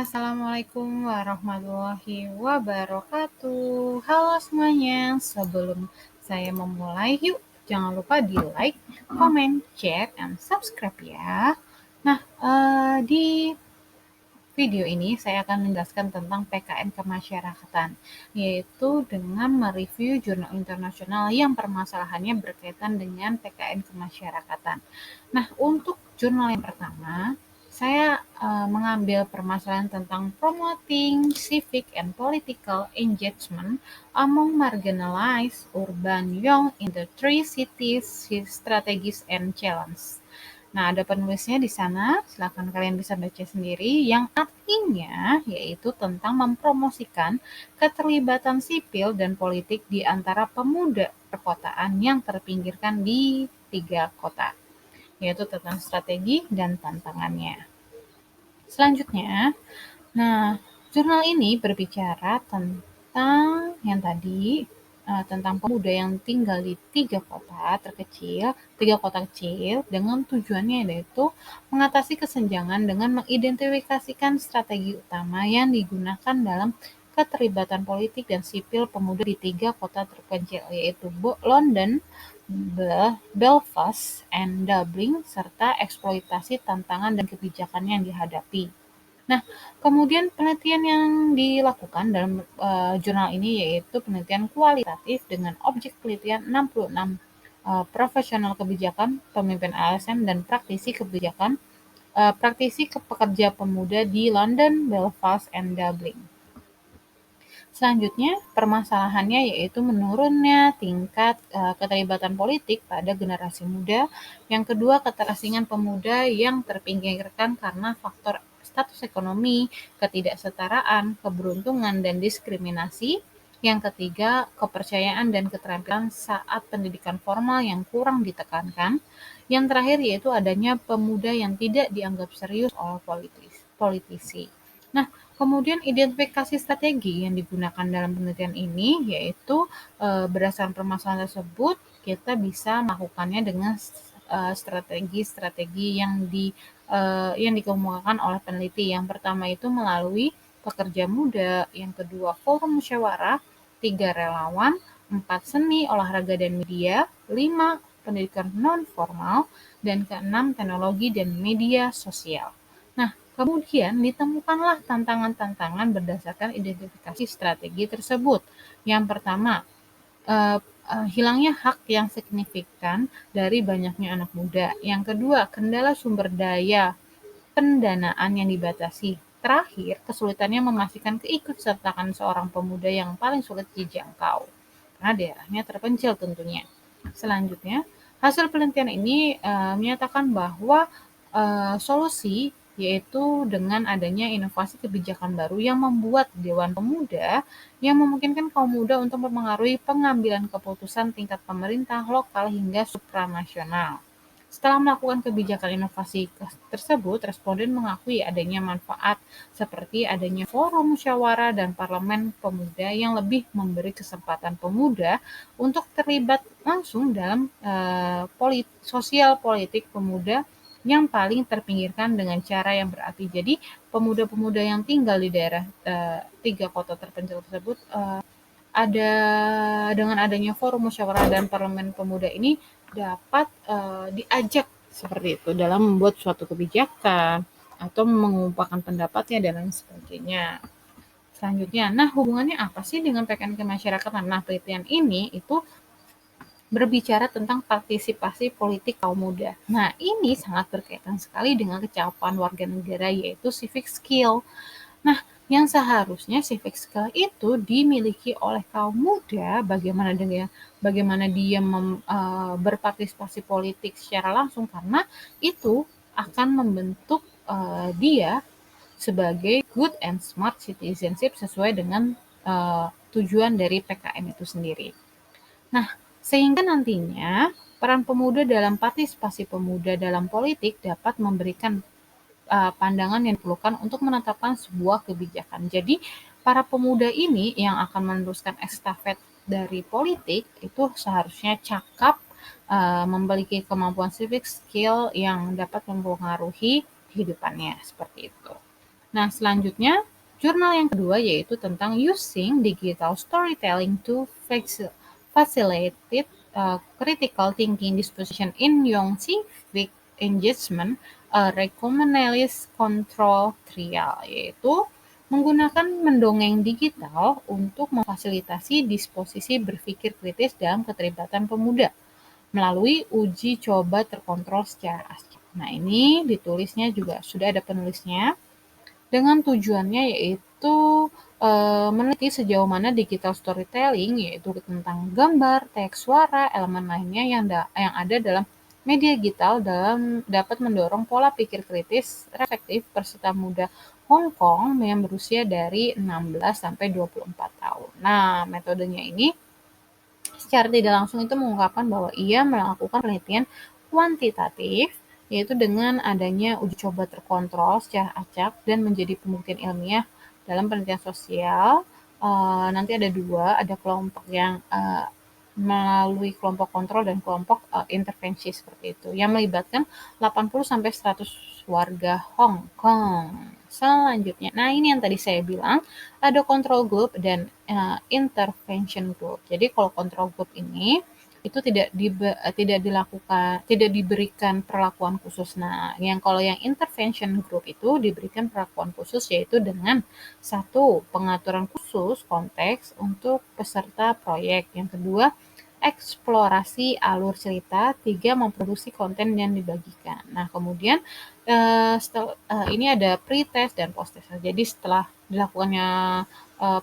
Assalamualaikum warahmatullahi wabarakatuh. Halo semuanya, sebelum saya memulai, yuk jangan lupa di like, comment, share, and subscribe ya. Nah, di video ini saya akan menjelaskan tentang PKN kemasyarakatan, yaitu dengan mereview jurnal internasional yang permasalahannya berkaitan dengan PKN kemasyarakatan. Nah, untuk jurnal yang pertama, saya mengambil permasalahan tentang promoting civic and political engagement among marginalized urban young in the three cities, strategies and challenges. Nah, ada penulisnya di sana, silakan kalian bisa baca sendiri, yang artinya yaitu tentang mempromosikan keterlibatan sipil dan politik di antara pemuda perkotaan yang terpinggirkan di 3 kota, yaitu tentang strategi dan tantangannya. Selanjutnya, nah, jurnal ini berbicara tentang yang tadi, tentang pemuda yang tinggal di 3 kota kecil dengan tujuannya yaitu mengatasi kesenjangan dengan mengidentifikasikan strategi utama yang digunakan dalam keterlibatan politik dan sipil pemuda di 3 kota terpencil, yaitu London, Belfast, and Dublin, serta eksploitasi tantangan dan kebijakan yang dihadapi. Nah, kemudian penelitian yang dilakukan dalam jurnal ini yaitu penelitian kualitatif dengan objek penelitian 66 profesional kebijakan, pemimpin LSM, dan praktisi kebijakan, praktisi pekerja pemuda di London, Belfast, and Dublin. Selanjutnya, permasalahannya yaitu menurunnya tingkat keterlibatan politik pada generasi muda. Yang kedua, keterasingan pemuda yang terpinggirkan karena faktor status ekonomi, ketidaksetaraan, keberuntungan, dan diskriminasi. Yang ketiga, kepercayaan dan keterampilan saat pendidikan formal yang kurang ditekankan. Yang terakhir yaitu adanya pemuda yang tidak dianggap serius oleh politisi. Nah, kemudian identifikasi strategi yang digunakan dalam penelitian ini yaitu berdasarkan permasalahan tersebut kita bisa melakukannya dengan strategi-strategi yang dikemukakan oleh peneliti. Yang pertama itu melalui pekerja muda, yang kedua forum musyawarah, 3 relawan, 4 seni, olahraga dan media, 5 pendidikan non formal, dan keenam teknologi dan media sosial. Nah, kemudian ditemukanlah tantangan-tantangan berdasarkan identifikasi strategi tersebut. Yang pertama, hilangnya hak yang signifikan dari banyaknya anak muda. Yang kedua, kendala sumber daya pendanaan yang dibatasi. Terakhir, kesulitannya memastikan keikutsertaan seorang pemuda yang paling sulit dijangkau, karena daerahnya terpencil tentunya. Selanjutnya, hasil penelitian ini menyatakan bahwa solusi yaitu dengan adanya inovasi kebijakan baru yang membuat Dewan Pemuda yang memungkinkan kaum muda untuk mempengaruhi pengambilan keputusan tingkat pemerintah lokal hingga supranasional. Setelah melakukan kebijakan inovasi tersebut, responden mengakui adanya manfaat seperti adanya forum musyawarah dan parlemen pemuda yang lebih memberi kesempatan pemuda untuk terlibat langsung dalam sosial politik pemuda yang paling terpinggirkan dengan cara yang berarti. Jadi pemuda-pemuda yang tinggal di daerah 3 kota terpencil tersebut ada dengan adanya forum musyawarah dan parlemen pemuda ini dapat diajak seperti itu dalam membuat suatu kebijakan atau mengumpulkan pendapatnya dan lain sebagainya. Selanjutnya, nah hubungannya apa sih dengan PKN kemasyarakatan? Nah, penelitian ini itu berbicara tentang partisipasi politik kaum muda. Nah, ini sangat berkaitan sekali dengan kecakapan warga negara yaitu civic skill. Nah, yang seharusnya civic skill itu dimiliki oleh kaum muda, bagaimana dia berpartisipasi politik secara langsung, karena itu akan membentuk dia sebagai good and smart citizenship sesuai dengan tujuan dari PKM itu sendiri. Nah, sehingga nantinya peran pemuda dalam partisipasi pemuda dalam politik dapat memberikan pandangan yang diperlukan untuk menetapkan sebuah kebijakan. Jadi, para pemuda ini yang akan meneruskan estafet dari politik itu seharusnya cakap, memiliki kemampuan civic skill yang dapat mempengaruhi kehidupannya, seperti itu. Nah, selanjutnya jurnal yang kedua yaitu tentang using digital storytelling to facilitate critical thinking disposition in young civic engagement, recommended control trial, yaitu menggunakan mendongeng digital untuk memfasilitasi disposisi berpikir kritis dalam keterlibatan pemuda melalui uji coba terkontrol secara acak. Nah, ini ditulisnya juga sudah ada penulisnya dengan tujuannya yaitu meneliti sejauh mana digital storytelling, yaitu tentang gambar, teks, suara, elemen lainnya yang ada dalam media digital dapat mendorong pola pikir kritis reflektif peserta muda Hong Kong yang berusia dari 16 sampai 24 tahun. Nah, metodenya ini secara tidak langsung itu mengungkapkan bahwa ia melakukan penelitian kuantitatif, yaitu dengan adanya uji coba terkontrol secara acak dan menjadi pembuktian ilmiah dalam penelitian sosial. Nanti ada dua, ada kelompok yang melalui kelompok kontrol dan kelompok intervensi seperti itu, yang melibatkan 80 sampai 100 warga Hong Kong. Selanjutnya, nah ini yang tadi saya bilang, ada control group dan intervention group. Jadi kalau control group ini itu tidak diberikan perlakuan khusus. Nah, kalau yang intervention group itu diberikan perlakuan khusus, yaitu dengan satu, pengaturan khusus konteks untuk peserta proyek. Yang kedua, eksplorasi alur cerita. Tiga, memproduksi konten yang dibagikan. Nah, kemudian ini ada pre-test dan post-test. Jadi setelah dilakukannya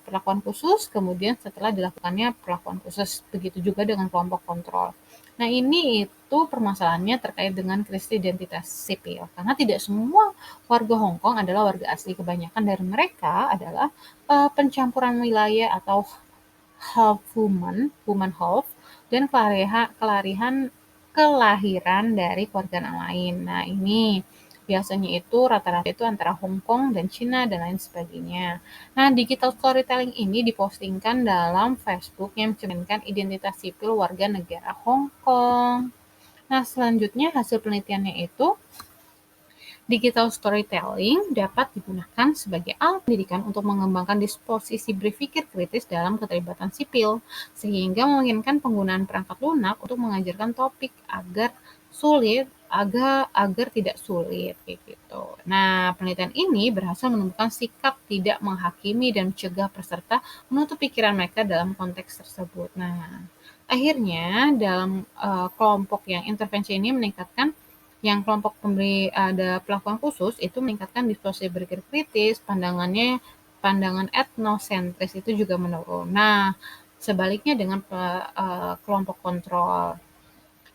perlakuan khusus, kemudian setelah dilakukannya perlakuan khusus. Begitu juga dengan kelompok kontrol. Nah, ini itu permasalahannya terkait dengan krisis identitas sipil. Karena tidak semua warga Hong Kong adalah warga asli. Kebanyakan dari mereka adalah pencampuran wilayah atau half woman half, dan kelahiran dari keluarga lain. Nah, ini biasanya itu rata-rata itu antara Hong Kong dan Cina dan lain sebagainya. Nah, digital storytelling ini dipostingkan dalam Facebook yang mencerminkan identitas sipil warga negara Hong Kong. Nah, selanjutnya hasil penelitiannya itu digital storytelling dapat digunakan sebagai alat pendidikan untuk mengembangkan disposisi berpikir kritis dalam keterlibatan sipil, sehingga memungkinkan penggunaan perangkat lunak untuk mengajarkan topik agar tidak sulit gitu. Nah, penelitian ini berhasil menemukan sikap tidak menghakimi dan mencegah peserta menutup pikiran mereka dalam konteks tersebut. Nah, akhirnya dalam kelompok yang intervensi ini meningkatkan, yang kelompok pemberi ada pelakuan khusus itu meningkatkan disposisi berpikir kritis, pandangan etnosentris itu juga menurun. Nah, sebaliknya dengan kelompok kontrol.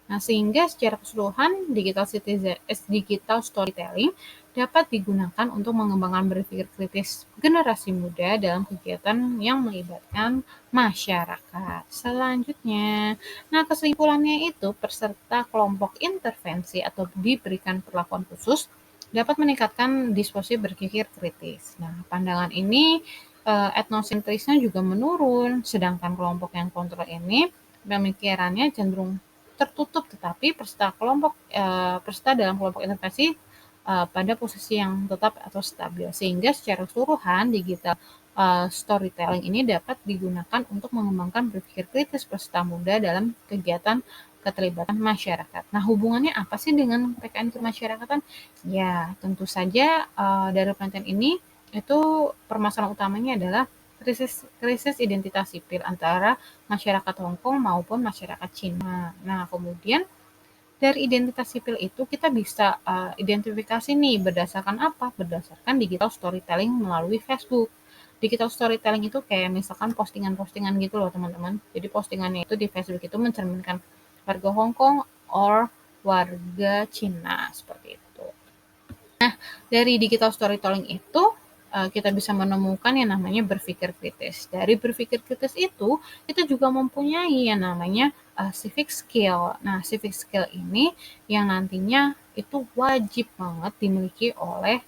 Nah, sehingga secara keseluruhan digital storytelling dapat digunakan untuk mengembangkan berpikir kritis generasi muda dalam kegiatan yang melibatkan masyarakat. Selanjutnya, nah kesimpulannya itu peserta kelompok intervensi atau diberikan perlakuan khusus dapat meningkatkan disposisi berpikir kritis. Nah, pandangan ini etnosentrisnya juga menurun, sedangkan kelompok yang kontrol ini pemikirannya cenderung tertutup, tetapi peserta dalam kelompok intervensi pada posisi yang tetap atau stabil, sehingga secara keseluruhan digital storytelling ini dapat digunakan untuk mengembangkan berpikir kritis peserta muda dalam kegiatan keterlibatan masyarakat. Nah, hubungannya apa sih dengan PKN kemasyarakatan? Ya, tentu saja dari penelitian ini itu permasalahan utamanya adalah krisis identitas sipil antara masyarakat Hong Kong maupun masyarakat Cina. Nah, kemudian dari identitas sipil itu kita bisa identifikasi nih berdasarkan apa? Berdasarkan digital storytelling melalui Facebook. Digital storytelling itu kayak misalkan postingan-postingan gitu loh teman-teman. Jadi postingannya itu di Facebook itu mencerminkan warga Hong Kong or warga Cina seperti itu. Dari digital storytelling itu kita bisa menemukan yang namanya berpikir kritis. Dari berpikir kritis itu, kita juga mempunyai yang namanya civic skill. Nah, civic skill ini yang nantinya itu wajib banget dimiliki oleh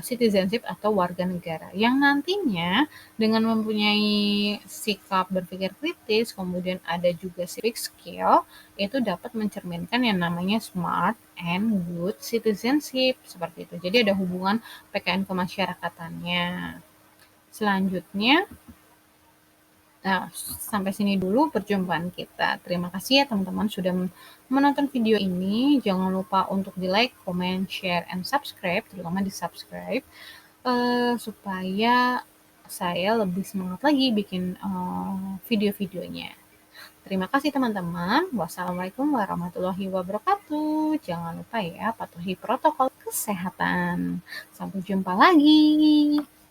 citizenship atau warga negara yang nantinya dengan mempunyai sikap berpikir kritis, kemudian ada juga civic skill, itu dapat mencerminkan yang namanya smart and good citizenship seperti itu. Jadi ada hubungan PKN kemasyarakatannya. Selanjutnya, nah, sampai sini dulu perjumpaan kita. Terima kasih ya teman-teman sudah menonton video ini. Jangan lupa untuk di like, comment, share, and subscribe, terutama di subscribe, supaya saya lebih semangat lagi bikin video-videonya. Terima kasih teman-teman. Wassalamualaikum warahmatullahi wabarakatuh. Jangan lupa ya patuhi protokol kesehatan. Sampai jumpa lagi.